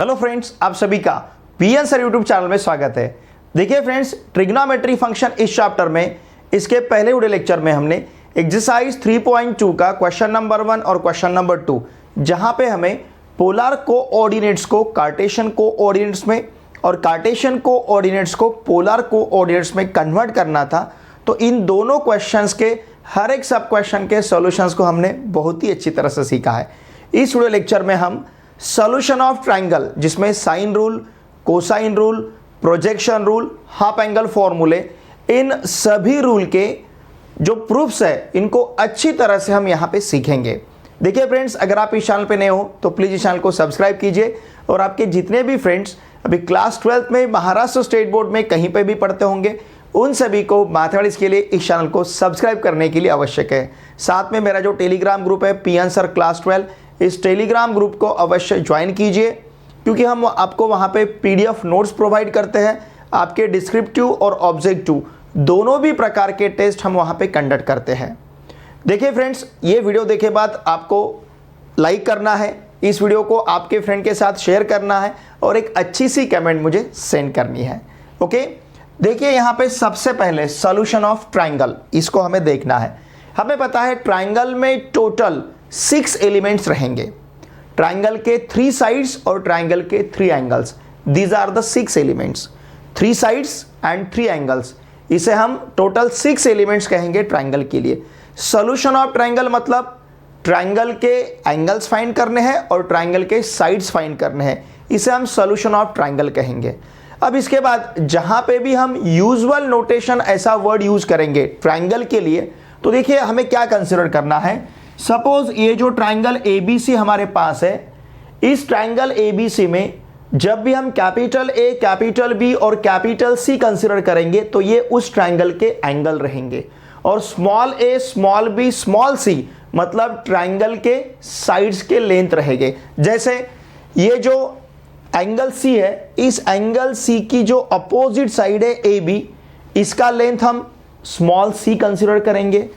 Hello friends, आप सभी का पीएन सर यूट्यूब चैनल में स्वागत है। देखिए फ्रेंड्स, ट्रिग्नोमेट्री फंक्शन इस चैप्टर में इसके पहले वीडियो लेक्चर में हमने एक्सरसाइज 3.2 का क्वेश्चन नंबर 1 और क्वेश्चन नंबर 2 जहां पे हमें पोलर कोऑर्डिनेट्स को कार्टेशियन कोऑर्डिनेट्स में और कार्टेशियन कोऑर्डिनेट्स को पोलर कोऑर्डिनेट्स में कन्वर्ट करना था, तो इन दोनों क्वेश्चंस के हर एक सब क्वेश्चन के सॉल्यूशंस को हमने बहुत ही अच्छी तरह से सीखा है। इस वीडियो लेक्चर में हम सॉल्यूशन ऑफ ट्राइंगल, जिसमें sine rule, cosine rule, projection rule, half angle फॉर्मूले, इन सभी रूल के जो प्रूफ्स है इनको अच्छी तरह से हम यहाँ पे सीखेंगे। देखिए फ्रेंड्स, अगर आप इस चैनल पे नए हो तो प्लीज़ इस चैनल को सब्सक्राइब कीजिए और आपके जितने भी फ्रेंड्स अभी क्लास 12th में महाराष्ट्र स्टेट बोर्ड में कहीं पे भी पढ़ते होंगे उन सभी को मैथमेटिक्स के लिए इस चैनल को सब्सक्राइब करने के लिए आवश्यक है। साथ में मेरा जो टेलीग्राम ग्रुप है पीएन सर क्लास 12, इस टेलीग्राम ग्रुप को अवश्य ज्वाइन कीजिए, क्योंकि हम आपको वहाँ पे पीडीएफ नोट्स प्रोवाइड करते हैं। आपके डिस्क्रिप्टिव और ऑब्जेक्टिव दोनों भी प्रकार के टेस्ट हम वहाँ पे कंडक्ट करते हैं। देखिए फ्रेंड्स, ये वीडियो देखे बाद आपको लाइक करना है, इस वीडियो को आपके फ्रेंड के साथ शेयर करना है और एक अच्छी सी कमेंट मुझे सेंड करनी है। ओके, देखिए यहाँ पे सबसे पहले सॉल्यूशन ऑफ ट्राइंगल, इसको हमें देखना है। हमें पता है ट्राइंगल में टोटल 6 एलिमेंट्स रहेंगे, ट्राइंगल के 3 साइड्स और ट्राइंगल के 3 angles. These are the 6 elements, 3 sides and 3 angles. इसे हम टोटल 6 एलिमेंट्स कहेंगे ट्राइंगल के लिए। सॉल्यूशन ऑफ ट्राइंगल मतलब ट्राइंगल के एंगल्स फाइंड करने हैं और ट्राइंगल के साइड्स फाइंड करने हैं, इसे हम सॉल्यूशन ऑफ ट्राइंगल कहेंगे। अब इसके बाद जहां पे भी हम यूजुअल नोटेशन ऐसा वर्ड यूज करेंगे ट्राइंगल के लिए, तो देखिए हमें क्या कंसिडर करना है। सपोज ये जो ट्राइंगल एबीसी हमारे पास है, इस ट्राइंगल एबीसी में जब भी हम कैपिटल ए, कैपिटल बी और कैपिटल सी कंसिडर करेंगे तो ये उस ट्राइंगल के एंगल रहेंगे, और स्मॉल ए, स्मॉल बी, स्मॉल सी मतलब ट्राइंगल के साइड्स के लेंथ रहेंगे। जैसे ये जो एंगल सी है, इस एंगल सी की जो अपोजिट साइड है ए बी, इसका लेंथ हम स्मॉल सी कंसिडर करेंगे।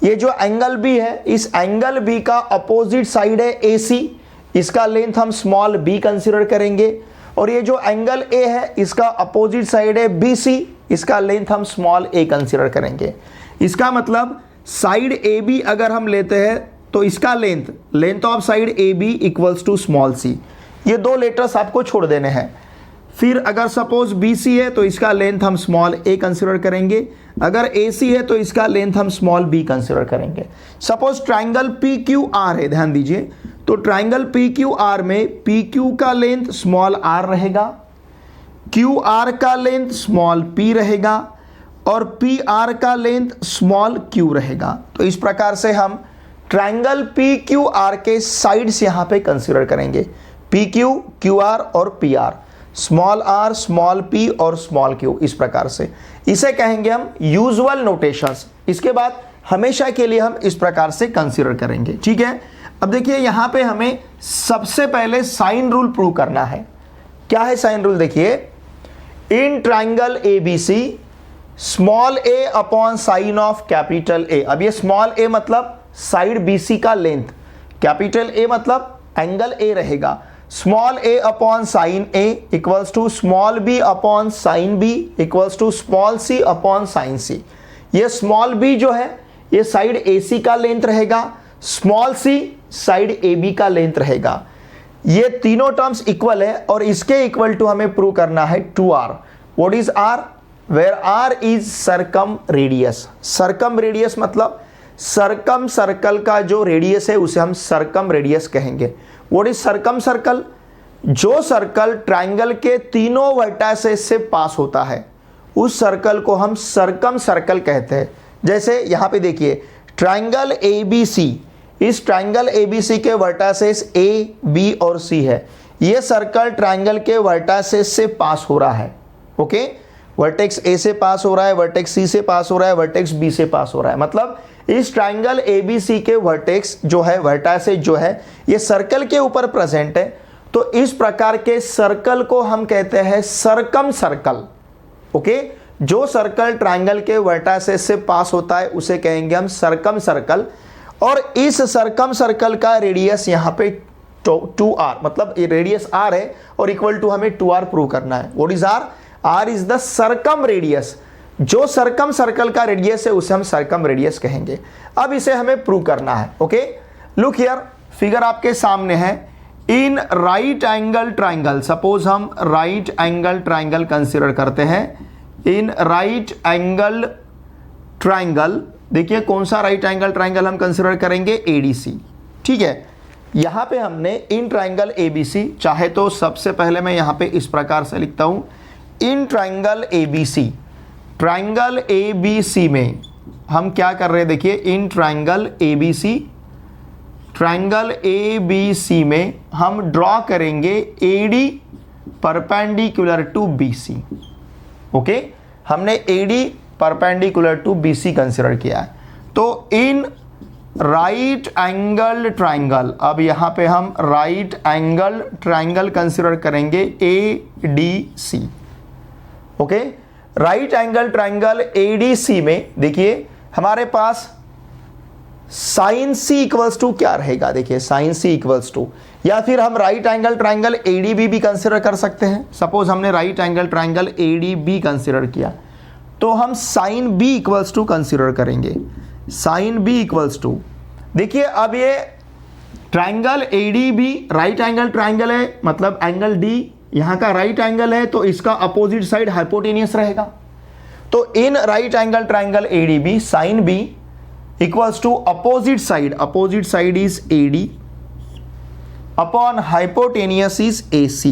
ये जो एंगल बी है, इस एंगल बी का अपोजिट साइड है ए सी, इसका लेंथ हम स्मॉल बी कंसिडर करेंगे। और ये जो एंगल ए है, इसका अपोजिट साइड है बी सी, इसका लेंथ हम स्मॉल ए कंसिडर करेंगे। इसका मतलब साइड ए बी अगर हम लेते हैं तो इसका length of side A B equals to small C. ये 2 लेटर्स आपको छोड़ देने हैं। फिर अगर सपोज बी सी है तो इसका लेंथ हम स्मॉल ए कंसिडर करेंगे, अगर ए सी है तो इसका लेंथ हम स्मॉल बी कंसिडर करेंगे। Suppose triangle P Q R है, ध्यान दीजिए, तो ट्राइंगल पी क्यू आर में पी क्यू का लेंथ स्मॉल आर रहेगा, क्यू आर का लेंथ स्मॉल पी रहेगा और पी आर का लेंथ स्मॉल क्यू रहेगा। तो इस प्रकार से हम ट्राइंगल पी क्यू आर के साइड्स यहां पे कंसिडर करेंगे, पी क्यू, क्यू आर और P R, small r, small P और स्मॉल क्यू। इस प्रकार से इसे कहेंगे हम यूजुअल नोटेशंस। इसके बाद हमेशा के लिए हम इस प्रकार से कंसीडर करेंगे, ठीक है। अब देखिए यहां पे हमें सबसे पहले साइन रूल प्रूव करना है। क्या है साइन रूल? देखिए, in triangle ABC small A upon sine of capital A. अब ये स्मॉल ए मतलब साइड बीसी का लेंथ, कैपिटल ए मतलब एंगल ए रहेगा। Small A upon sine A equals to small B upon sine B equals to small C upon sine C. ये small B जो है ये साइड ए सी का length रहेगा, small C side A B का length रहेगा। ये तीनों टर्म्स इक्वल है और इसके इक्वल टू हमें प्रूव करना है 2r। What is r? Where r is circumradius. Circumradius मतलब सर्कम सर्कल का जो रेडियस है उसे हम सर्कम रेडियस कहेंगे। What is circumcircle? जो सर्कल ट्राइंगल के तीनों वर्टाइसेस से पास होता है उस सर्कल को हम सर्कम सर्कल कहते हैं। जैसे यहां पे देखिए ट्राइंगल एबीसी, इस ट्राइंगल एबीसी के वर्टाइसेस ए, बी और सी है। ये सर्कल ट्राइंगल के वर्टाइसेस से पास हो रहा है। ओके, वर्टेक्स ए से पास हो रहा है, वर्टेक्स सी से पास हो रहा है, वर्टेक्स बी से पास हो रहा है। मतलब इस ट्राइंगल एबीसी के वर्टेक्स जो है, वर्टाइसेस जो है, ये सर्कल के ऊपर प्रेजेंट है। तो इस प्रकार के सर्कल को हम कहते हैं सर्कम सर्कल। ओके, जो सर्कल ट्राइंगल के वर्टाइसेस से पास होता है उसे कहेंगे हम सर्कम सर्कल। और इस सर्कम सर्कल का रेडियस यहाँ पे 2r, मतलब रेडियस r है और इक्वल टू हमें 2r प्रूव करना है। What is r? r is the circum radius. जो सर्कम सर्कल का रेडियस है उसे हम सर्कम रेडियस कहेंगे। अब इसे हमें प्रूव करना है। ओके, लुक हियर, फिगर आपके सामने है। इन राइट एंगल ट्राइंगल, सपोज हम राइट एंगल ट्राइंगल कंसिडर करते हैं। इन राइट एंगल ट्राइंगल, देखिए कौन सा राइट एंगल ट्राइंगल हम कंसिडर करेंगे? एडीसी। ठीक है, यहां पे हमने इन ट्राइंगल एबीसी, चाहे तो सबसे पहले मैं यहां पे इस प्रकार से लिखता हूं, in triangle ABC, triangle ABC में हम क्या कर रहे हैं? देखिए in triangle ABC, triangle ABC में हम ड्रॉ करेंगे AD perpendicular to BC. Okay, हमने AD perpendicular to BC consider किया है। तो इन राइट एंगल ट्राइंगल, अब यहां पे हम राइट एंगल ट्राइंगल कंसिडर करेंगे ADC. Okay, right angle triangle ADC में देखिए हमारे पास साइन सी इक्वल्स टू क्या रहेगा? देखिए साइन सी इक्वल्स टू, या फिर हम राइट एंगल ट्राइंगल एडीबी भी कंसिडर कर सकते हैं। सपोज हमने right angle triangle ADB consider किया तो हम sine B equals to consider करेंगे। साइन बी इक्वल्स टू, देखिए अब ये triangle ADB right angle triangle है, मतलब एंगल डी यहां का राइट एंगल है तो इसका अपोजिट साइड हाइपोटेनियस रहेगा। तो in right angle triangle ADB sine B equals to opposite side is AD upon hypotenuse is AC,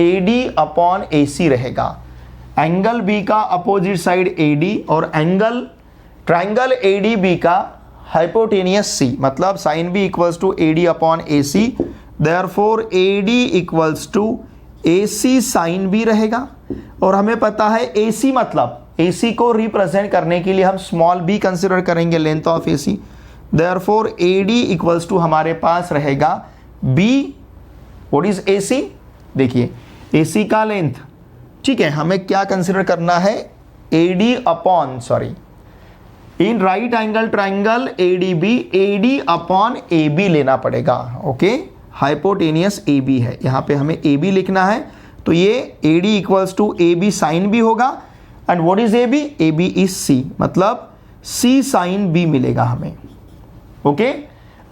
AD upon AC रहेगा। एंगल बी का अपोजिट साइड एडी और एंगल ट्राइंगल एडीबी का hypotenuse C, मतलब sine B equals to AD upon AC, therefore AD equals to AC sine B रहेगा। और हमें पता है एसी मतलब, एसी को रिप्रेजेंट करने के लिए हम स्मॉल बी कंसिडर करेंगे, length of AC. Therefore AD equals to हमारे पास रहेगा बी। What is AC? देखिए एसी का लेंथ, ठीक है, हमें क्या कंसिडर करना है? AD upon, sorry, in right angle triangle ADB AD upon AB लेना पड़ेगा। ओके, हाइपोटेनियस एबी है, यहां पे हमें एबी लिखना है। तो ये AD equals to AB sine B होगा। And what is AB? AB is C, मतलब सी साइन बी मिलेगा हमें। ओके,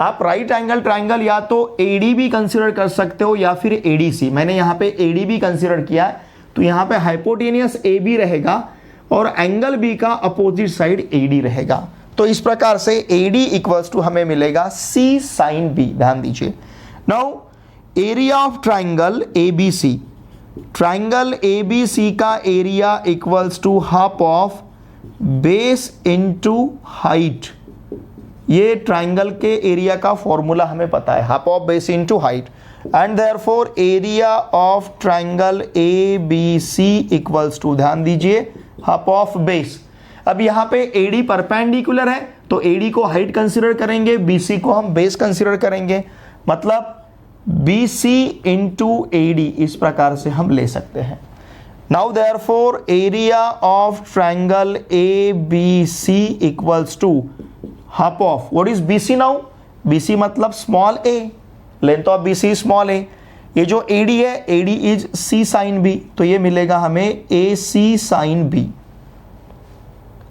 आप राइट एंगल ट्राइंगल या तो एडी भी कंसिडर कर सकते हो या फिर एडीसी। मैंने यहां पे एडी भी कंसिडर किया है, तो यहां पे हाइपोटेनियस एबी रहेगा और एंगल बी का अपोजिट साइड एडी रहेगा। तो इस प्रकार से एडी इक्वल्स टू हमें मिलेगा सी साइन बी। ध्यान दीजिए। Now area of triangle ABC, triangle ABC का area equals to half of base into height. ये ट्राइंगल के एरिया का फॉर्मूला हमें पता है, half of base into height. And therefore area of triangle ABC equals to, ध्यान दीजिए, half of base. अब यहां पे एडी परपेंडिकुलर है तो एडी को हाइट कंसिडर करेंगे, बीसी को हम बेस कंसिडर करेंगे, मतलब बीसी इंटू एडी, इस प्रकार से हम ले सकते हैं। Now therefore area of triangle ABC equals to half of, what is BC? Now BC मतलब small A, length of BC small A. ये जो एडी है, AD is C sine B, तो ये मिलेगा हमें A C sine B,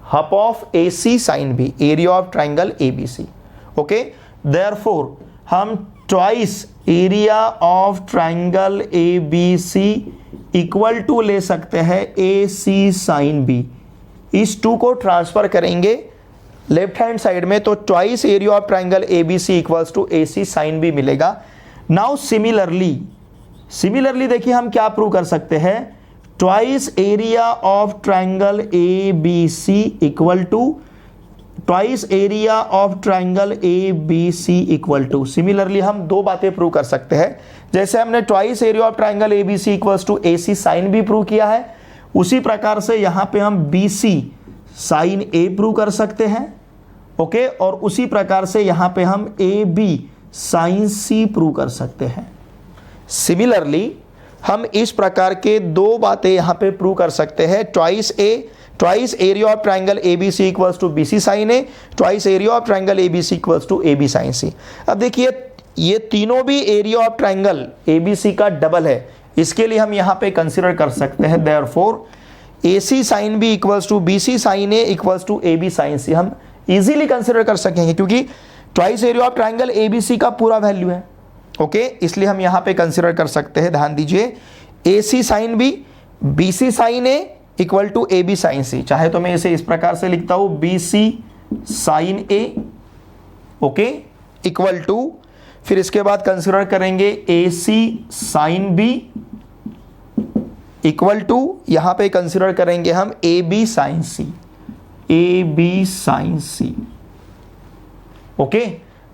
half of A C sine B, area of triangle ABC. Okay, therefore हम twice area of triangle ABC equal to ले सकते हैं ए सी साइन बी। इस two को ट्रांसफर करेंगे लेफ्ट हैंड साइड में, तो twice area of triangle ABC equals to A C sine B मिलेगा। नाउ सिमिलरली देखिए हम क्या प्रूव कर सकते हैं? Twice area of triangle ABC equal to twice area of triangle ABC equal to. Similarly हम दो बातें प्रूव कर सकते हैं। जैसे हमने twice area of triangle ABC equals to A C sine B prove किया है, उसी प्रकार से यहां पे हम बी सी साइन ए प्रूव कर सकते हैं। ओके, और उसी प्रकार से यहां पे हम A B sine C prove कर सकते हैं। सिमिलरली हम इस प्रकार के दो बातें यहां पे प्रूव कर सकते हैं। Twice area of triangle ABC equals to BC sine A, twice area of triangle ABC equals to AB sine C. अब देखिए ये तीनों भी एरिया ऑफ ट्राइंगल ABC का डबल है, इसके लिए हम यहाँ पे कंसिडर कर सकते हैं therefore AC sine B equals to BC sine A equals to AB sine C हम इजीली कंसिडर कर सकेंगे, क्योंकि twice area of triangle ABC का पूरा वैल्यू है। ओके, इसलिए हम यहाँ पे कंसिडर कर सकते हैं, ध्यान दीजिए, AC sine B BC sine A equal to AB sine C। चाहे तो मैं इसे इस प्रकार से लिखता हूँ BC sine A, okay, equal to, फिर इसके बाद कंसिडर करेंगे AC sine B equal to, यहां पे कंसिडर करेंगे हम AB sine C, AB sine C। Okay,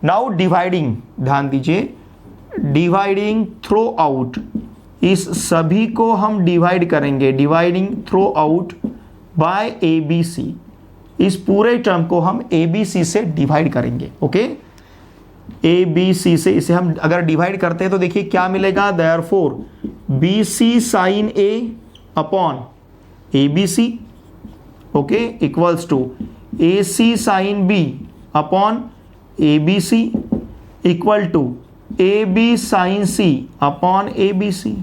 now dividing, ध्यान दीजिए, डिवाइडिंग थ्रू आउट, इस सभी को हम डिवाइड करेंगे, dividing through out by ABC, इस पूरे टर्म को हम ABC से डिवाइड करेंगे। ओके, ABC से इसे हम अगर डिवाइड करते हैं तो देखिए क्या मिलेगा, therefore BC sine A upon ABC, okay, equals to AC sine B upon ABC equal to AB sine C upon ABC।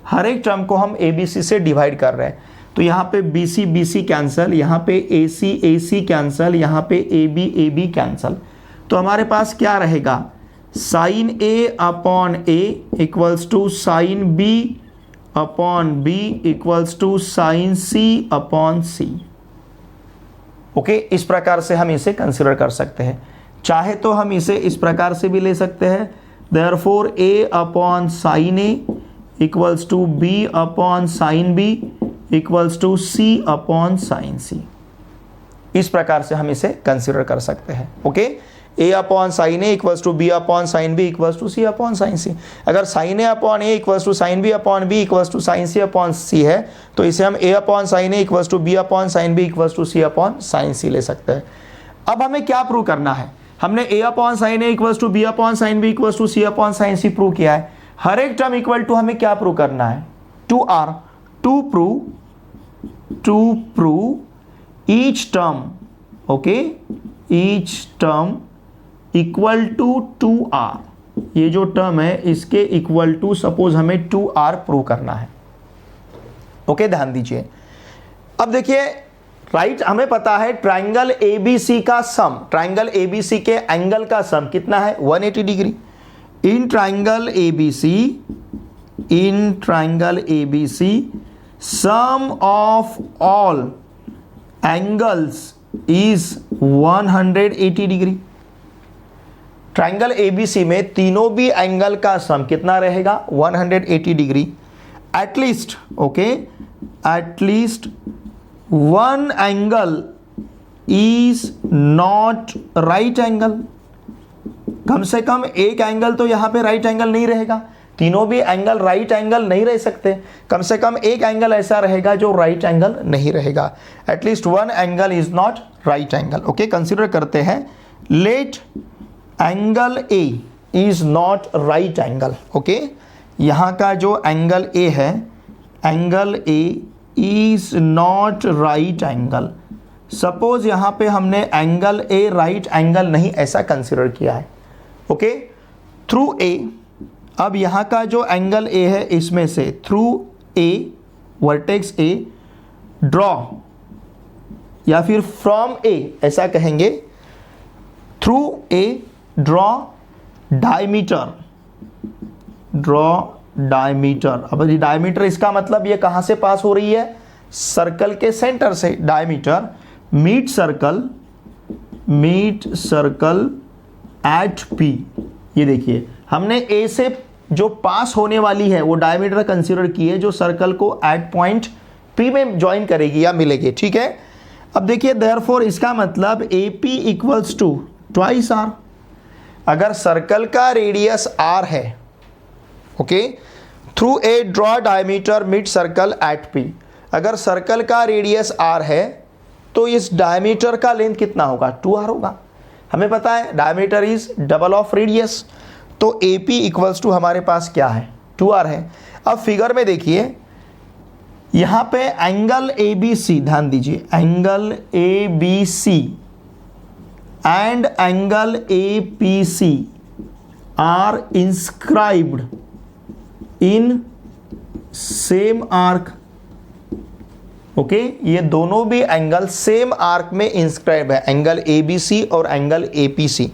हर एक टर्म को हम ABC से डिवाइड कर रहे हैं, तो यहाँ पे BC BC कैंसल, यहाँ पे AC AC कैंसल, यहाँ पे AB AB कैंसल, तो हमारे पास क्या रहेगा, sine A upon A equals to sine B upon B equals to sine C upon C। Okay, इस प्रकार से हम इसे कंसिडर कर सकते हैं। चाहे तो हम इसे इस प्रकार से भी ले सकते हैं, therefore A upon sine A equals to B upon sine B equals to C upon sine C। इस प्रकार से हम इसे कंसिडर कर सकते हैं। Okay, A upon sine A equals to B upon sine B equals to C upon sine C। अगर sine A upon A equals to sine B upon B equals to sine C upon C है, तो इसे हम A upon sine A equals to B upon sine B equals to C upon sine C ले सकते हैं। अब हमें क्या प्रूव करना है, हमने A upon sine A equals to B upon sine B equals to C upon sine C prove किया है। हर एक टर्म इक्वल टू हमें क्या प्रूव करना है, 2R, to prove each term, okay, each term equal to 2R। ये जो term है इसके इक्वल टू सपोज हमें 2R प्रूव करना है। ओके, ध्यान दीजिए, अब देखिए, राइट, हमें पता है ट्राइंगल ABC का सम, ट्राइंगल ABC के एंगल का सम कितना है, 180 degree. In triangle ABC sum of all angles is 180 degree. Triangle ABC में तीनों भी एंगल का सम कितना रहेगा, 180 डिग्री। At least, okay, at least one angle is not right angle, कम से कम एक एंगल तो यहां पे राइट एंगल नहीं रहेगा, तीनों भी एंगल राइट एंगल नहीं रह सकते, कम से कम एक एंगल ऐसा रहेगा जो राइट एंगल नहीं रहेगा। At least one angle is not right angle. Okay, consider करते हैं, let angle A is not right angle. Okay, यहाँ का जो एंगल A है, angle A is not right angle. Suppose यहाँ पे हमने एंगल A राइट एंगल नहीं ऐसा कंसिडर किया है। ओके, थ्रू A, अब यहाँ का जो एंगल A है इसमें से through A, vertex A, draw, या फिर फ्रॉम A ऐसा कहेंगे, through A draw diameter, draw diameter. अब डायमीटर इसका मतलब ये कहां से पास हो रही है, सर्कल के सेंटर से। Diameter meet circle at P। ये देखिए, हमने A से जो पास होने वाली है वो डायमीटर कंसीडर की है, जो सर्कल को एट पॉइंट P में ज्वाइन करेगी या मिलेगी। ठीक है, अब देखिए, देयरफॉर इसका मतलब AP equals to twice R। अगर सर्कल का रेडियस R है, okay, through A draw diameter mid circle at P। अगर सर्कल का रेडियस R है तो इस डायमीटर का लेंथ कितना होगा, 2R होगा। हमें पता है diameter is double of radius, तो AP इक्वल्स टू हमारे पास क्या है, 2R है। अब फिगर में देखिए, यहां पे एंगल ABC, ध्यान दीजिए, angle ABC and angle APC are inscribed in same arc. Okay, ये दोनों भी एंगल सेम आर्क में इंस्क्राइब है, एंगल ABC और एंगल APC।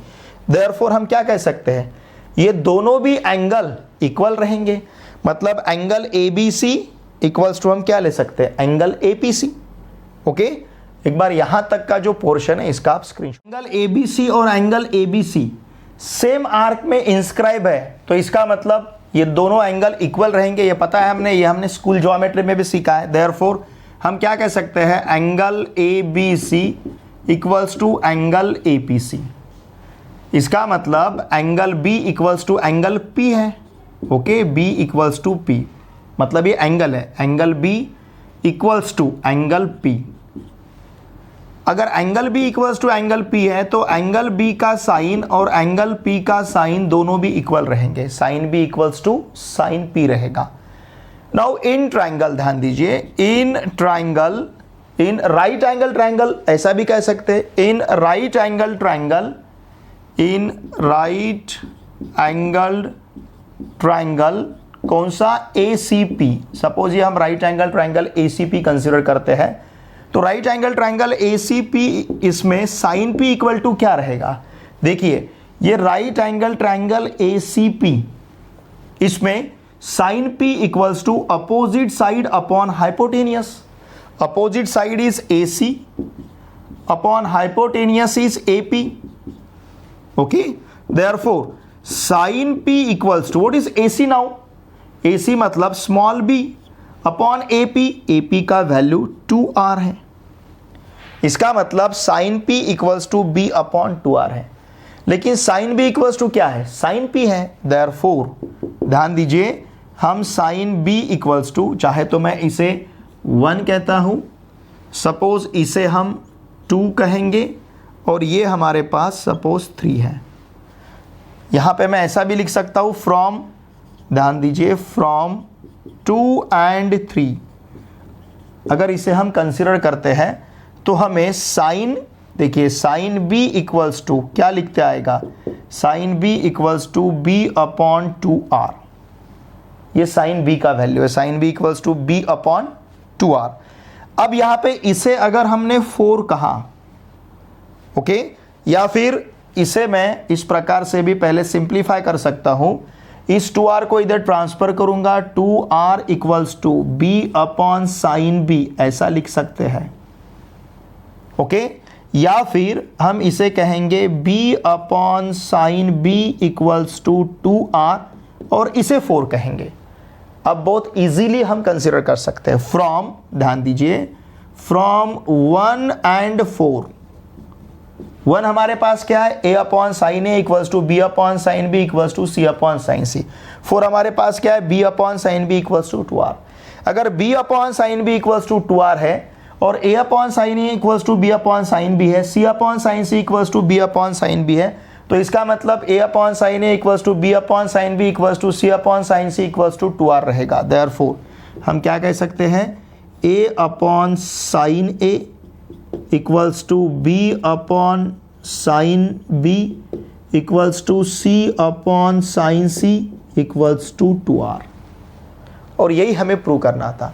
देयरफॉर हम क्या कह सकते हैं, ये दोनों भी एंगल इक्वल रहेंगे, मतलब एंगल ABC इक्वल्स टू हम क्या ले सकते हैं, एंगल APC। ओके, एक बार यहां तक का जो पोर्शन है इसका आप स्क्रीनशॉट। एंगल ABC और एंगल ABC सेम आर्क में इंस्क्राइब है, तो इसका मतलब ये दोनों एंगल इक्वल रहेंगे, ये पता है हमने, ये हमने स्कूल ज्योमेट्री में भी सीखा है। देयरफॉर हम क्या कह सकते हैं, angle ABC equals to angle APC। इसका मतलब angle B equals to angle P है। Okay, B equals to P, मतलब ये एंगल है, angle B equals to angle P। अगर angle B equals to angle P है तो एंगल B का साइन और एंगल P का साइन दोनों भी इक्वल रहेंगे, sine B equals to sine P रहेगा। नाउ इन ट्राइंगल, ध्यान दीजिए, in triangle, in right angle triangle ऐसा भी कह सकते हैं, in right angle triangle, in right angle triangle कौन सा, ACP। सपोज ये हम right angle triangle ACP consider करते हैं, तो राइट एंगल ट्राइंगल ACP, इसमें साइन P इक्वल टू क्या रहेगा, देखिए ये राइट एंगल ट्राइंगल ACP, इसमें sine P equals to opposite side upon hypotenuse. Opposite side is AC upon hypotenuse is AP। Okay, therefore sine P equals to what is AC now, AC मतलब small b upon AP, AP का value 2r है। इसका मतलब sine P equals to B upon 2r है, लेकिन sign B equals to क्या है, sign P है। देयरफॉर ध्यान दीजिए, हम साइन B इक्वल्स टू, चाहे तो मैं इसे 1 कहता हूं, सपोज इसे हम 2 कहेंगे, और ये हमारे पास सपोज 3 है। यहां पे मैं ऐसा भी लिख सकता हूं, फ्रॉम, ध्यान दीजिए, फ्रॉम 2 and 3। अगर इसे हम कंसिडर करते हैं तो हमें साइन, देखिए साइन B इक्वल्स टू क्या लिखते आएगा, sine B equals to B upon 2r। ये साइन B का वैल्यू है, sine B equals to B upon 2r। अब यहां पे इसे अगर हमने 4 कहा, ओके, या फिर इसे मैं इस प्रकार से भी पहले सिंप्लीफाई कर सकता हूं, इस 2r को इधर ट्रांसफर करूंगा, 2r equals to B upon sine B, ऐसा लिख सकते हैं। ओके, या फिर हम इसे कहेंगे B upon sine B equals to 2r, और इसे 4 कहेंगे। अब बहुत इजीली हम कंसिडर कर सकते हैं, फ्रॉम, ध्यान दीजिए, फ्रॉम 1 and 4। 1 हमारे पास क्या है, A upon sine A equals to B upon sine B equals to C upon sine C। 4 हमारे पास क्या है, B upon sine B equals to 2r। अगर B upon sine B equals to 2r है, और A upon sine A equals to B upon sine B है, C upon sine C equals to B upon sine B है, तो इसका मतलब A upon sine A equals to B upon sine B equals to C upon sine C equals to 2r रहेगा। Therefore हम क्या कह सकते हैं, A upon sine A equals to B upon sine B equals to C upon sine C equals to 2r। और यही हमें prove करना था,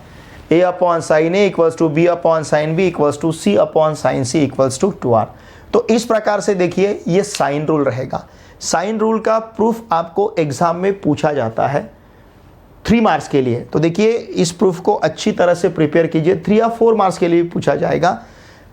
A upon sine A equals to B upon sine B equals to C upon sine C equals to 2r। तो इस प्रकार से देखिए ये साइन रूल रहेगा। साइन रूल का प्रूफ आपको एग्जाम में पूछा जाता है 3 मार्क्स के लिए, तो देखिए इस प्रूफ को अच्छी तरह से प्रिपेयर कीजिए, 3 या 4 मार्क्स के लिए पूछा जाएगा।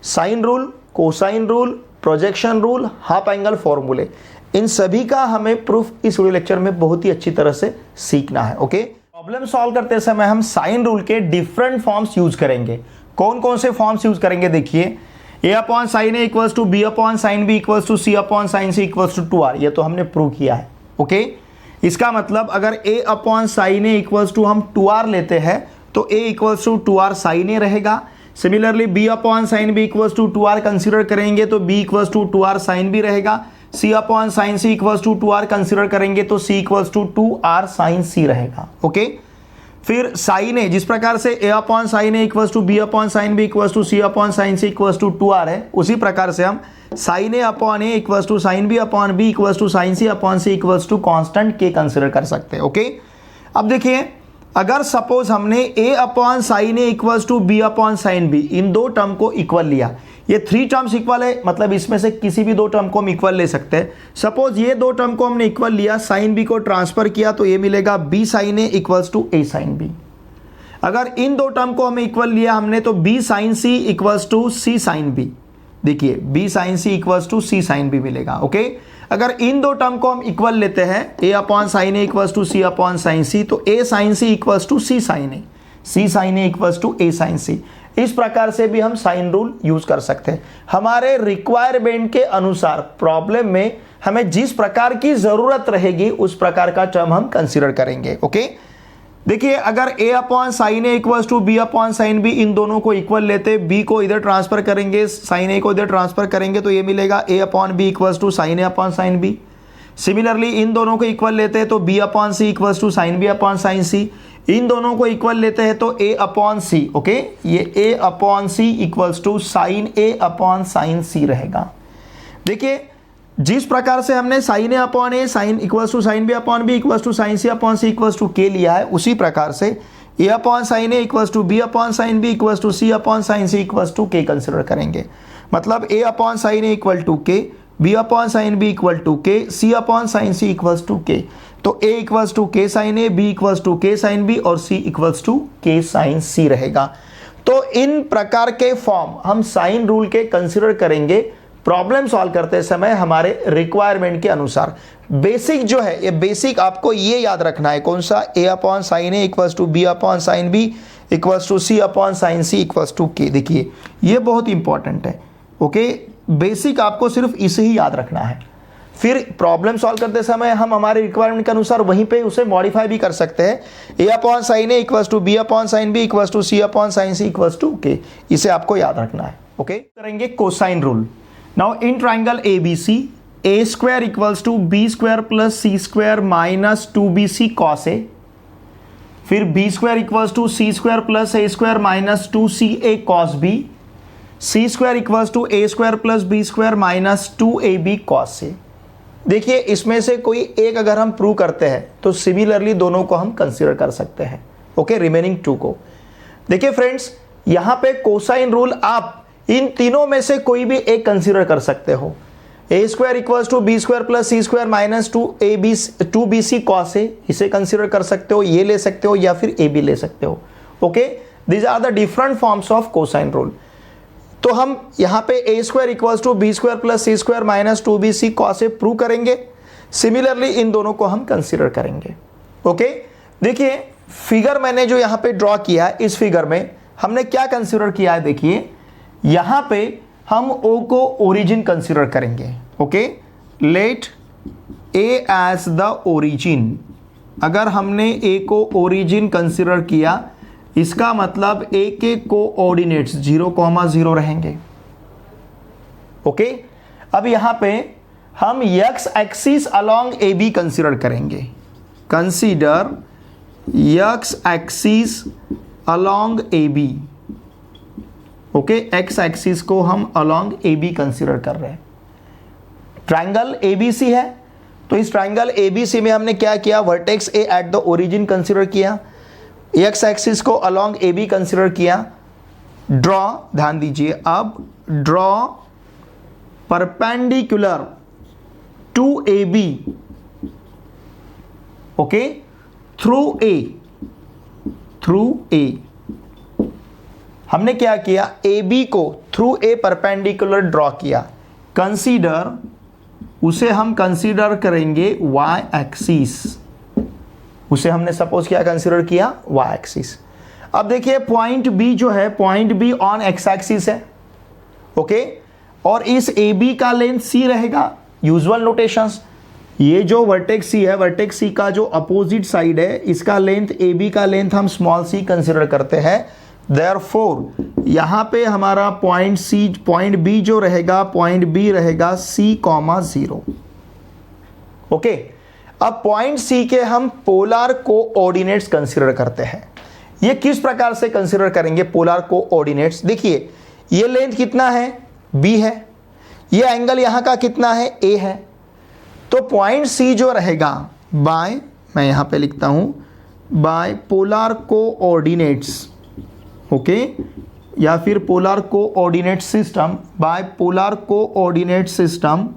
Sine rule, cosine rule, projection rule, half angle फॉर्मूले, इन सभी का हमें प्रूफ इस वीडियो लेक्चर में बहुत ही अच्छी तरह से सीखना है। ओके, प्रॉब्लम सॉल्व करते समय हम साइन रूल के डिफरेंट फॉर्म्स यूज करेंगे। कौन कौन से फॉर्म्स यूज करेंगे, देखिए, A upon sine A equals to B upon sine B equals to C upon sine C equals to 2r, ये तो हमने प्रूव किया है। ओके, इसका मतलब अगर A upon sine A equals to हम 2r लेते हैं तो A equals to 2r sine A रहेगा। Similarly B upon sine B equals to 2r consider करेंगे तो B equals to 2r sine B रहेगा। C upon sine C equals to 2r consider करेंगे तो C equals to 2r sine C रहेगा। Okay, फिर sine A, जिस प्रकार से a upon sine A equals to B upon sine B equals to C upon sine C equals to 2r है, उसी प्रकार से हम sine A upon A equals to sine B upon B equals to sine C upon C equals to constant के consider कर सकते हैं। Okay, अब देखिए अगर सपोज हमने a upon sine A equals to B upon sine B इन दो टर्म को इक्वल लिया, ये 3 टर्म्स इक्वल है, मतलब इसमें से किसी भी 2 टर्म को हम इक्वल ले सकते हैं। सपोज ये 2 टर्म को हमने इक्वल लिया, साइन बी को ट्रांसफर किया तो ये मिलेगा b sine A equals to a sine B. अगर इन 2 टर्म को हमें इक्वल लिया हमने तो b sine C equals to c sine b, देखिए b sine C equals to c sine b मिलेगा। ओके, अगर इन 2 टर्म को हम इक्वल लेते हैं a upon sine A equals to c upon sine C, तो a sine C equals to c sine A, c sine A equals to a sine C. इस प्रकार से भी हम साइन रूल यूज कर सकते हैं। हमारे रिक्वायरमेंट के अनुसार प्रॉब्लम में हमें जिस प्रकार की जरूरत रहेगी उस प्रकार का टर्म हम कंसीडर करेंगे। ओके, देखिए अगर a upon sine A equals to B upon sine B, इन दोनों को इक्वल लेते, b को इधर ट्रांसफर करेंगे, साइन ए को इधर ट्रांसफर करेंगे तो ये मिलेगा a upon B equals to sine A upon sine B. Similarly इन दोनों को इक्वल लेते हैं तो b upon C equals to sine B upon sine C, इन दोनों को इक्वल लेते हैं तो a अपॉन सी, ओके, ये a upon C equals to sine a upon sine C रहेगा। देखिए जिस प्रकार से हमने sine a upon a sine equals to sine b upon b equals to sine c upon c equals to k लिया है, उसी प्रकार से a upon sine a equals to b upon sine b equals to c upon sine c equals to k consider करेंगे। मतलब a upon sine a equal to k, b upon sine b equal to k, c upon sine c equals to k। तो a equals to k sine a, b equals to k sine b और c equals to k sine c रहेगा। तो इन प्रकार के form हम sine rule के consider करेंगे प्रॉब्लम सॉल्व करते समय हमारे रिक्वायरमेंट के अनुसार। बेसिक जो है ये बेसिक आपको ये याद रखना है, कौन सा, a upon sine A equals to B upon sine B equals to c upon sine c equals to k। देखिए ये बहुत इंपॉर्टेंट है। ओके, बेसिक आपको सिर्फ इसे ही याद रखना है, फिर प्रॉब्लम सॉल्व करते समय हम हमारे रिक्वायरमेंट के अनुसार वहीं पे उसे मॉडिफाई भी कर सकते हैं। a upon sine A equals to B upon sine B equals to c upon sine c equals to k, इसे आपको याद रखना है। ओके, करेंगे cosine rule. Now in triangle ABC, a square equals to b square plus c square minus 2bc cos a, फिर b square equals to c square plus a square minus 2ca cos b, c square equals to a square plus b square minus 2ab cos a। देखिए इसमें से कोई एक अगर हम prove करते हैं तो सिमिलरली दोनों को हम कंसीडर कर सकते हैं। ओके, रिमेनिंग 2 को देखिए फ्रेंड्स, यहां पे कोसाइन रूल आप इन तीनों में से कोई भी एक कंसीडर कर सकते हो। a square equals to B square plus C square minus 2bc cos a, इसे कंसीडर कर सकते हो, ये ले सकते हो या फिर a भी ले सकते हो। Okay, these are the different forms of cosine rule. तो हम यहाँ पे a square equals to B square plus C square minus 2bc cos a prove करेंगे। सिमिलरली इन दोनों को हम कंसीडर करेंगे। ओके, देखिए फिगर मैंने जो यहाँ पे ड्रॉ किया है, इस फिगर में हमने क्या कंसीडर किया है, देखिए यहां पे हम o को ओरिजिन कंसीडर करेंगे। Okay, let a as the origin. अगर हमने a को ओरिजिन कंसीडर किया, इसका मतलब a के कोऑर्डिनेट्स 0,0 रहेंगे। ओके, अब यहां पे हम x axis along AB consider करेंगे। Consider x axis along AB। Okay, X axis को हम अलोंग AB कंसीडर कर रहे हैं। ट्राइंगल ABC है, तो इस ट्राइंगल ABC में हमने क्या किया, vertex A at the origin consider किया, एक्स एक्सिस को अलोंग AB कंसीडर किया। ड्रॉ, ध्यान दीजिए, अब draw perpendicular to AB, okay, through A। हमने क्या किया, AB को थ्रू A परपेंडिकुलर ड्रॉ किया। कंसीडर, उसे हम कंसीडर करेंगे y एक्सिस, उसे हमने सपोज क्या कंसीडर किया, y एक्सिस। अब देखिए पॉइंट B जो है, point B on x axis है। ओके, और इस AB का लेंथ c रहेगा। यूजुअल नोटेशंस, ये जो वर्टेक्स C है, वर्टेक्स C का जो अपोजिट साइड है, इसका लेंथ AB का लेंथ हम स्मॉल c कंसीडर करते हैं। Therefore यहां पे हमारा पॉइंट B जो रहेगा, पॉइंट B रहेगा c,0। ओके, अब पॉइंट C के हम पोलर कोऑर्डिनेट्स कंसीडर करते हैं। ये किस प्रकार से कंसिडर करेंगे पोलर कोऑर्डिनेट्स? देखिए ये लेंथ कितना है, b है, ये एंगल यहाँ का कितना है, a है। तो पॉइंट C जो रहेगा बाय, मैं यहाँ पे लिखता हूँ बाय पोलर कोऑर्डिनेट्स, ओके, या फिर polar coordinate system, by polar coordinate system,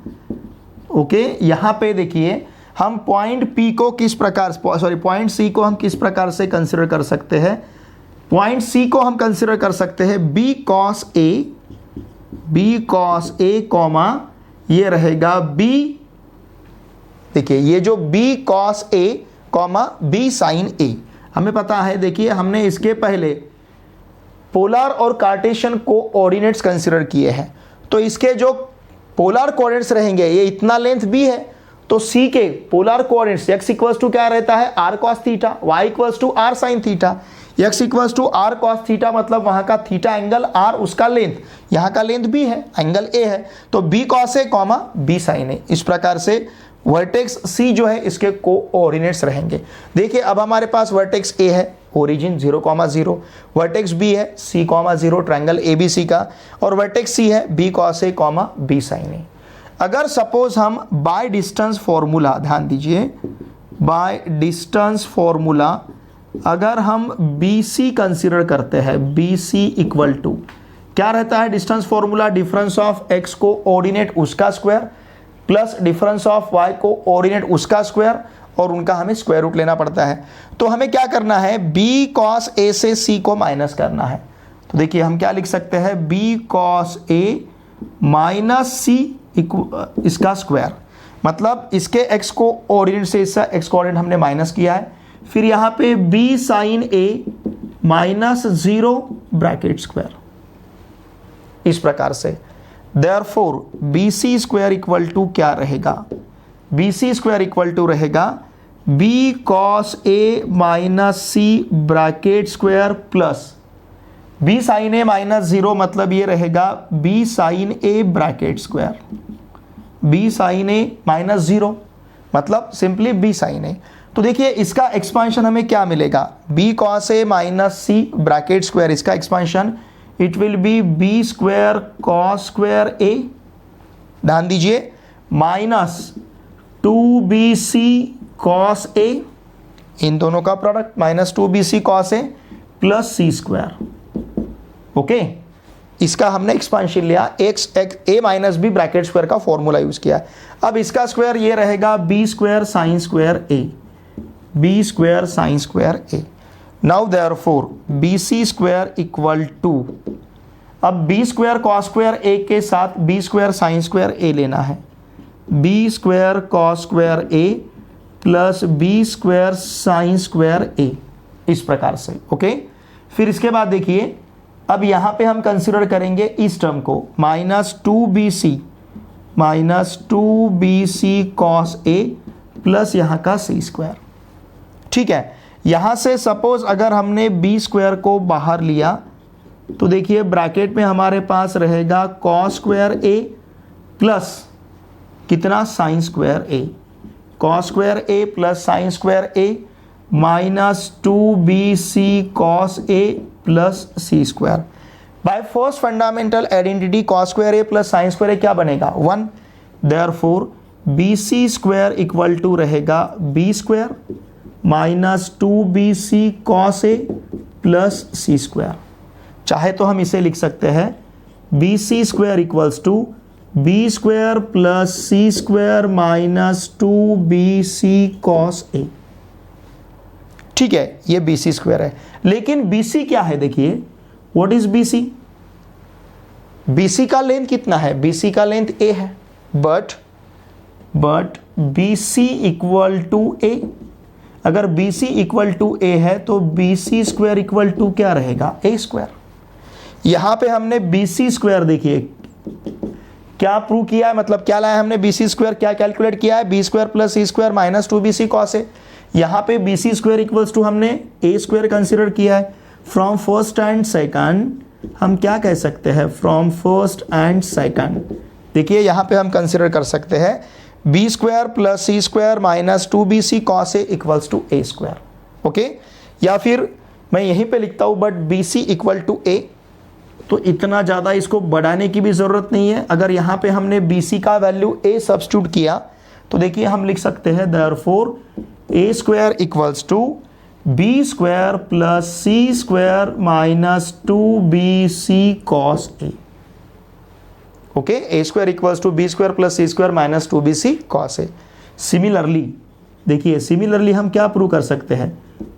okay. यहाँ पे देखिए हम पॉइंट P को किस प्रकार, सॉरी पॉइंट C को हम किस प्रकार से कंसिडर कर सकते हैं? पॉइंट C को हम कंसिडर कर सकते हैं B cos A कॉमा ये रहेगा B, देखिए ये जो B cos A comma B sin A, हमें पता है, देखिए हमने इसके पहले पोलर और कार्टेशियन कोऑर्डिनेट्स कंसिडर किए हैं। तो इसके जो पोलर कोऑर्डिनेट्स रहेंगे, ये इतना लेंथ B है, तो C के polar coordinates x equals to क्या रहता है, r cos theta, y equals to r sin theta, x equals to r cos theta, मतलब वहाँ का थीटा एंगल r, उसका लेंथ, यहाँ का लेंथ b है, एंगल a है, तो b cos a comma b sin a। इस प्रकार से वर्टेक्स C जो है इसके कोऑर्डिनेट्स रहेंगे। देखिए अब हमारे पास वर्टेक्स A है, ओरिजिन 0,0, वर्टेक्स B है C,0 ट्रायंगल ABC का, और वर्टेक्स C है B cos A, B sin A। अगर सपोज हम बाय डिस्टेंस फॉर्मूला, ध्यान दीजिए, बाय डिस्टेंस फॉर्मूला अगर हम BC कंसिडर करते हैं, BC इक्वल टू क्या रहता है distance formula, difference of x coordinate उसका square plus difference of y coordinate उसका स्क्वायर, और उनका हमें स्क्वायर रूट लेना पड़ता है। तो हमें क्या करना है, B cos A से C को माइनस करना है। तो देखिए हम क्या लिख सकते हैं, B cos A minus C इसका स्क्वायर, मतलब इसके x कोऑर्डिनेट से इसका x कोऑर्डिनेट हमने माइनस किया है, फिर यहाँ पे B sin A minus 0 bracket square. इस प्रकार से therefore BC square equal to क्या रहेगा, BC स्क्वायर इक्वल टू रहेगा B cos A minus C bracket square plus B sin A minus 0, मतलब ये रहेगा B sin A bracket square, B sin A minus 0, मतलब सिंपली B sin A। तो देखिए इसका एक्सपांशन हमें क्या मिलेगा, B cos A minus C bracket square, इसका expansion it will be B square cos square A, ध्यान दीजिए, माइनस 2BC cos A, इन दोनों का product minus 2BC cos A plus C square, okay. इसका हमने एक्सपांशन लिया, A minus B bracket square का फॉर्मूला यूज किया। अब इसका स्क्वायर ये रहेगा B square sine square A, B square sine square A। Now therefore BC square equal to, अब B square cos square A के साथ B square sine square A लेना है, B square cos square A plus B square sine square A, इस प्रकार से, okay. फिर इसके बाद देखिए अब यहाँ पे हम कंसिडर करेंगे इस टर्म को, minus 2BC cos A plus यहाँ का C स्क्वायर, ठीक है। यहाँ से सपोज अगर हमने B स्क्वायर को बाहर लिया तो देखिए ब्रैकेट में हमारे पास रहेगा कॉस स्क्वायर A प्लस कितना, sine square A, cos square A plus sine square A minus 2BC cos A plus C square. By first fundamental identity cos square A plus sine square A क्या बनेगा, 1। Therefore BC square equal to रहेगा B square minus 2BC cos A plus C square. चाहे तो हम इसे लिख सकते हैं BC square equals to B square plus C square minus 2BC cos A, ठीक है, ये BC स्क्वायर है। लेकिन BC क्या है, देखिए व्हाट इज BC, BC का लेंथ कितना है, BC का लेंथ A है, but BC equal to A, अगर BC इक्वल टू A है तो BC स्क्वायर इक्वल टू क्या रहेगा, A स्क्वायर। यहां पे हमने BC स्क्वायर देखिए क्या प्रूव किया है, मतलब क्या लाया हमने, BC स्क्वायर क्या कैलकुलेट किया है, B square plus C square minus 2BC cos A। यहाँ पे BC स्क्वायर इक्वल्स टू हमने A स्क्वायर कंसिडर किया है। फ्रॉम फर्स्ट एंड सेकंड हम क्या कह सकते हैं, फ्रॉम फर्स्ट एंड सेकंड देखिए यहाँ पे हम कंसिडर कर सकते हैं B square plus C square minus 2BC cos A equals to A square, okay. या फिर मैं यहीं पे लिखता हूँ, but B C equal to A, तो इतना ज़्यादा इसको बढ़ाने की भी ज़रूरत नहीं है। अगर यहाँ पे हमने बी सी का वैल्यू ए सब्स्टिट्यूट किया तो देखिए हम लिख सकते हैं therefore A square equals to B square plus C square minus 2bc cos A. Okay, A square equals to B square plus C square minus 2bc cos A. Similarly देखिए, similarly हम क्या प्रूव कर सकते हैं,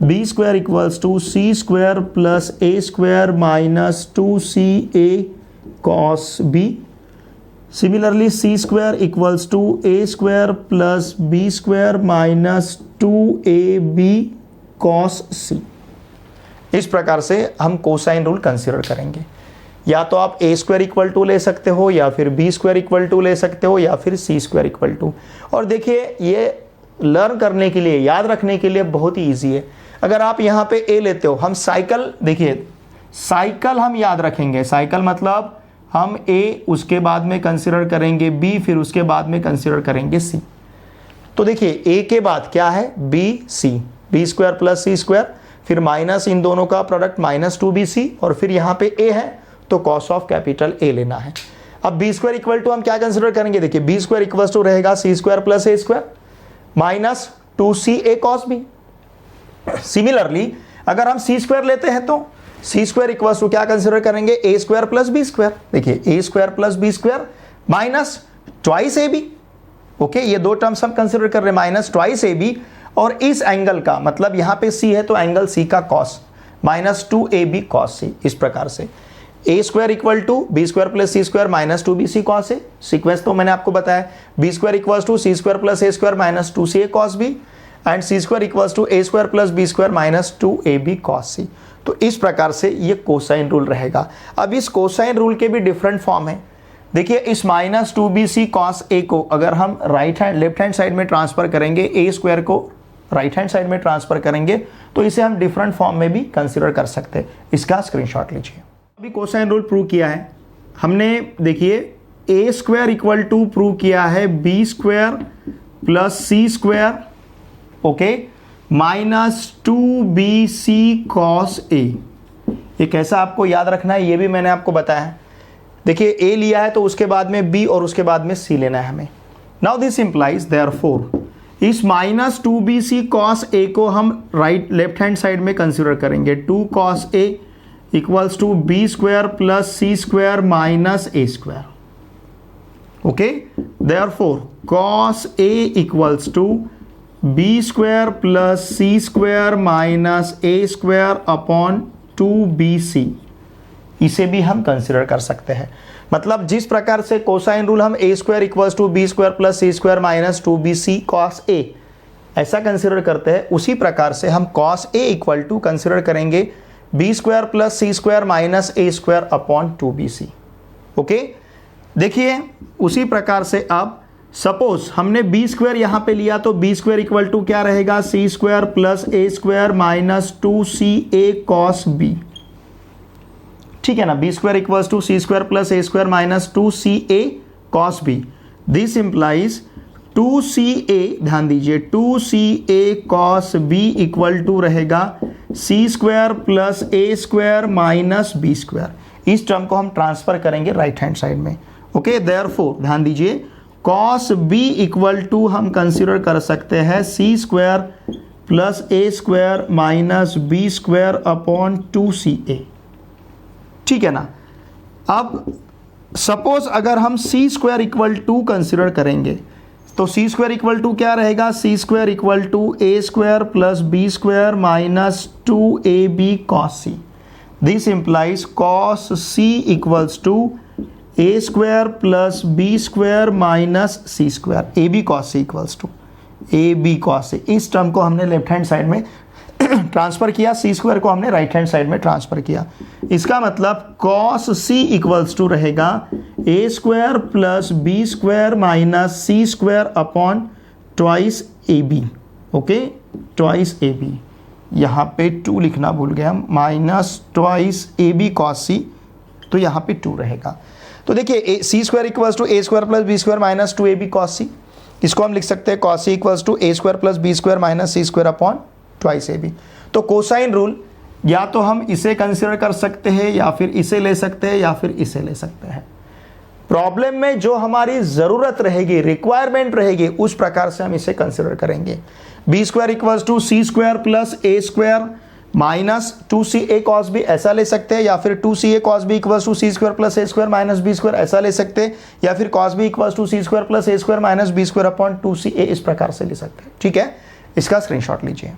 B square equals to C square plus A square minus 2ca cos b। Similarly C square equals to A square plus B square minus 2ab cos c। इस प्रकार से हम कोसाइन रूल कंसीडर करेंगे। या तो आप ए स्क्वायर इक्वल टू ले सकते हो, या फिर बी स्क्वायर इक्वल टू ले सकते हो, या फिर सी स्क्वायर इक्वल टू। और देखिए ये लर्न करने के लिए, याद रखने के लिए बहुत ही ईजी है। अगर आप यहाँ पे ए लेते हो, हम साइकिल, देखिए साइकिल हम याद रखेंगे। साइकिल मतलब हम ए उसके बाद में कंसीडर करेंगे बी, फिर उसके बाद में कंसीडर करेंगे सी। तो देखिए ए के बाद क्या है, B C, B square plus C square, फिर माइनस इन दोनों का प्रोडक्ट माइनस 2bc, और फिर यहाँ पे ए है तो कॉस ऑफ कैपिटल ए लेना है। अब बी स्क्वायर इक्वल टू हम क्या कंसीडर करेंगे, देखिए बी स्क्वायर इक्वल टू रहेगा C square plus A square minus 2ca cos b। Similarly अगर हम सी स्क्वायर लेते हैं तो सी स्क्वायर इक्वल टू क्या कंसीडर करेंगे, A square plus B square. देखिए A square plus B square minus twice A B. Okay, ये दो टर्म्स हम कंसीडर कर रहे हैं, माइनस ट्वाइस ए बी, और इस एंगल का मतलब यहाँ पे सी है तो एंगल सी का cos minus 2ab cos c। इस प्रकार से A square equal to B square plus C square minus 2bc cos A. Sequence तो मैंने आपको बताया, B square equal to C square plus A square minus 2ca cos b, and C square equal to A square plus B square minus 2ab cos c। तो इस प्रकार से ये cosine rule रहेगा। अब इस कोसाइन रूल के भी डिफरेंट फॉर्म है। देखिए इस माइनस 2bc cos a को अगर हम लेफ्ट हैंड साइड में ट्रांसफर करेंगे, ए स्क्वायर को राइट हैंड साइड में ट्रांसफर करेंगे, तो इसे हम डिफरेंट फॉर्म में भी कंसीडर कर सकते हैं। इसका स्क्रीनशॉट लीजिए। अभी कोसाइन रूल प्रूव किया है हमने। देखिए A square equal to prove किया है B square plus C square, okay, minus 2bc cos a। ये कैसा आपको याद रखना है ये भी मैंने आपको बताया है। देखिए ए लिया है तो उसके बाद में बी और उसके बाद में सी लेना है हमें। नाउ दिस इंप्लाइज देयरफॉर इस माइनस 2bc cos a को हम लेफ्ट हैंड साइड में कंसीडर करेंगे। 2 cos a equals to B square plus C square minus A square. Okay, therefore cos a equals to B square plus C square minus A square upon 2bc। इसे भी हम consider कर सकते हैं। मतलब जिस प्रकार से कोसाइन रूल हम A square equals to B square plus C square minus 2bc cos a ऐसा कंसीडर करते हैं, उसी प्रकार से हम cos a equal to consider करेंगे B square plus C square minus A square upon 2bc। Okay, देखिए उसी प्रकार से अब सपोज हमने बी स्क्वायर यहाँ पे लिया तो बी स्क्वायर इक्वल टू क्या रहेगा, C square plus A square minus 2ca cos b। ठीक है ना, B square equals to C square plus A square minus 2ca cos b। This implies 2ca, ध्यान दीजिए 2ca cos b equal to रहेगा C square plus A square minus B square. इस term को हम transfer करेंगे right hand side में। Okay, therefore ध्यान दीजिए cos b इक्वल टू हम कंसीडर कर सकते हैं C square plus A square minus B square upon 2ca। ठीक है ना। अब सपोज अगर हम C square equal to consider करेंगे तो सी स्क्वायर इक्वल टू क्या रहेगा, C square equal to A square plus B square minus 2ab cos c। This implies cos c equals to A square plus B square minus C square, A B cos c equals to A B cos c। इस term को हमने left hand side में transfer किया, C square को हमने right hand side में transfer किया। इसका मतलब cos c इक्वल्स टू रहेगा A square plus B square minus C square upon twice A B. Okay, twice A B, यहाँ पे 2 लिखना भूल गया, minus twice A B cos c, तो यहाँ पे 2 रहेगा। तो देखिए C square equals to A square plus B square minus 2ab cos c। इसको हम लिख सकते हैं cos c equals to A square plus B square minus C square upon twice A B. तो कोसाइन रूल या तो हम इसे कंसिडर कर सकते हैं या फिर इसे ले सकते हैं या फिर इसे ले सकते हैं। प्रॉब्लम में जो हमारी ज़रूरत रहेगी, रिक्वायरमेंट रहेगी, उस प्रकार से हम इसे कंसिडर करेंगे। B square equals to C square plus A square minus 2ca cos b ऐसा ले सकते हैं, या फिर 2ca cos b equals to C square plus A square minus B square ऐसा ले सकते हैं, या फिर cos b equals to C square plus A square minus B square upon 2ca इस प्रकार से ले सकते हैं। ठीक है, इसका स्क्रीनशॉट लीजिए।